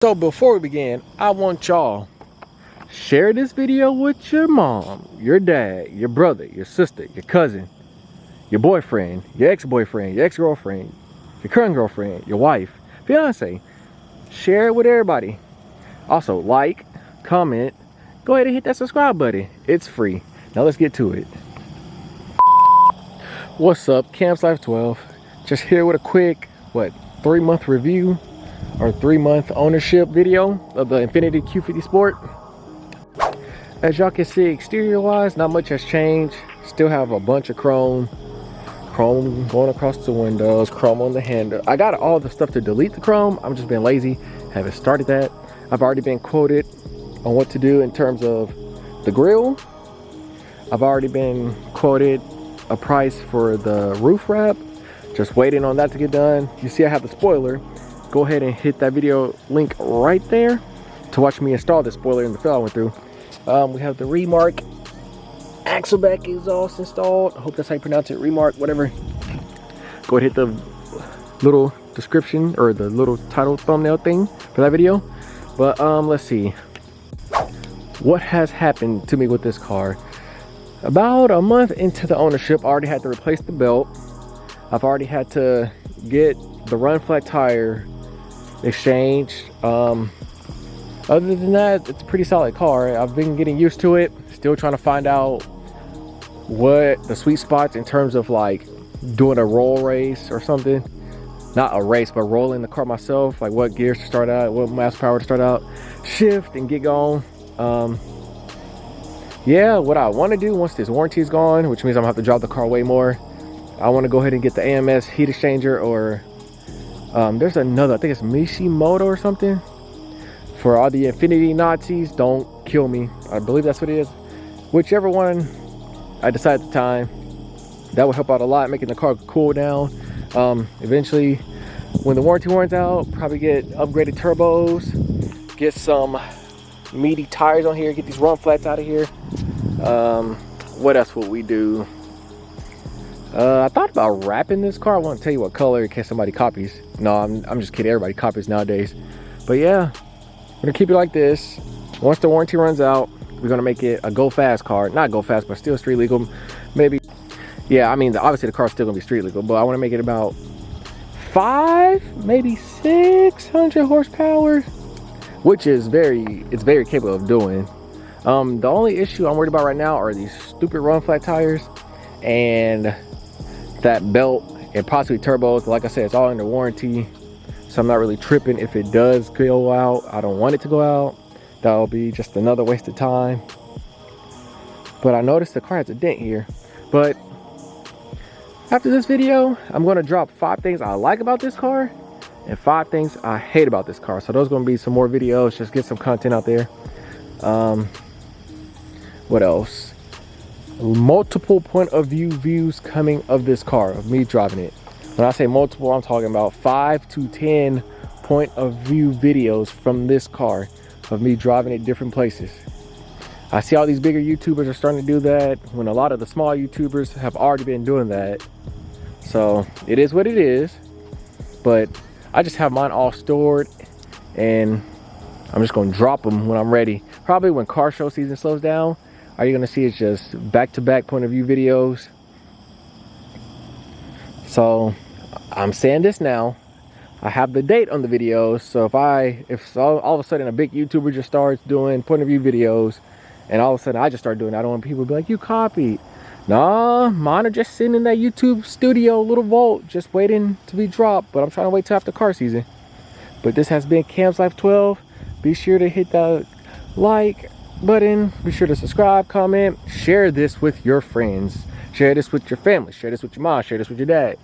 So before we begin, I want y'all share this video with your mom, your dad, your brother, your sister, your cousin, your boyfriend, your ex-boyfriend, your ex-girlfriend, your current girlfriend, your wife, fiance. Share it with everybody. Also, like, comment, go ahead and hit that subscribe button. It's free. Now let's get to it. What's up, Camps Life 12? Just here with a quick, 3-month review or 3-month ownership video of the Infiniti Q50 Sport. As y'all can see, exterior wise, not much has changed. Still have a bunch of chrome going across the windows, chrome on the handle. I got all the stuff to delete the chrome. I'm just being lazy, haven't started that. I've already been quoted on what to do in terms of the grill. I've already been quoted a price for the roof wrap, just waiting on that to get done. You see I have the spoiler. Go ahead and hit that video link right there to watch me install the spoiler in the fill I went through. We have the Remark Axleback exhaust installed. I hope that's how you pronounce it, Remark, whatever. Go ahead and hit the little description or the little title thumbnail thing for that video. But let's see what has happened to me with this car. About a month into the ownership, I already had to replace the belt. I've already had to get the run flat tire exchanged. Other than that, it's a pretty solid car. I've been getting used to it, still trying to find out what the sweet spots in terms of like doing a roll race or something. Not a race, but rolling the car myself, like what gears to start out, what mass power to start out, shift and get going. Yeah, what I want to do once this warranty is gone, which means I'm gonna have to drive the car way more, I want to go ahead and get the AMS heat exchanger, or there's another, I think it's Mishimoto or something. For all the Infiniti Nazis, don't kill me. I believe that's what it is. Whichever one I decide at the time, that will help out a lot, making the car cool down. Eventually, when the warranty runs out, probably get upgraded turbos, get some meaty tires on here, get these run flats out of here. What else would we do? I thought about wrapping this car. I won't tell you what color in case somebody copies. No, I'm just kidding. Everybody copies nowadays. But yeah, we're gonna keep it like this. Once the warranty runs out, we're gonna make it a go fast car. Not go fast, but still street legal. Maybe. Yeah, I mean, obviously the car's still gonna be street legal, but I want to make it about 5, maybe 600 horsepower, which is it's very capable of doing. The only issue I'm worried about right now are these stupid run flat tires and that belt and possibly turbos. Like I said, it's all under warranty, so I'm not really tripping if it does go out. I don't want it to go out. That'll be just another waste of time. But I noticed the car has a dent here. But after this video, I'm going to drop 5 things I like about this car and 5 things I hate about this car. So those are going to be some more videos, just get some content out there. What else? Multiple point of view views coming of this car, of me driving it. When I say multiple, I'm talking about 5 to 10 point of view videos from this car of me driving it different places. I see all these bigger YouTubers are starting to do that, when a lot of the small YouTubers have already been doing that. So it is what it is, but I just have mine all stored and I'm just gonna drop them when I'm ready. Probably when car show season slows down, all you're gonna see is just back-to-back point of view videos. So I'm saying this now, I have the date on the videos, so if all of a sudden a big YouTuber just starts doing point of view videos and all of a sudden I just start doing it, I don't want people to be like, you copied. Nah, mine are just sitting in that YouTube studio little vault just waiting to be dropped, but I'm trying to wait till after car season. But this has been Camps Life 12. Be sure to hit that like button, be sure to subscribe, comment, share this with your friends, share this with your family, share this with your mom, share this with your dad.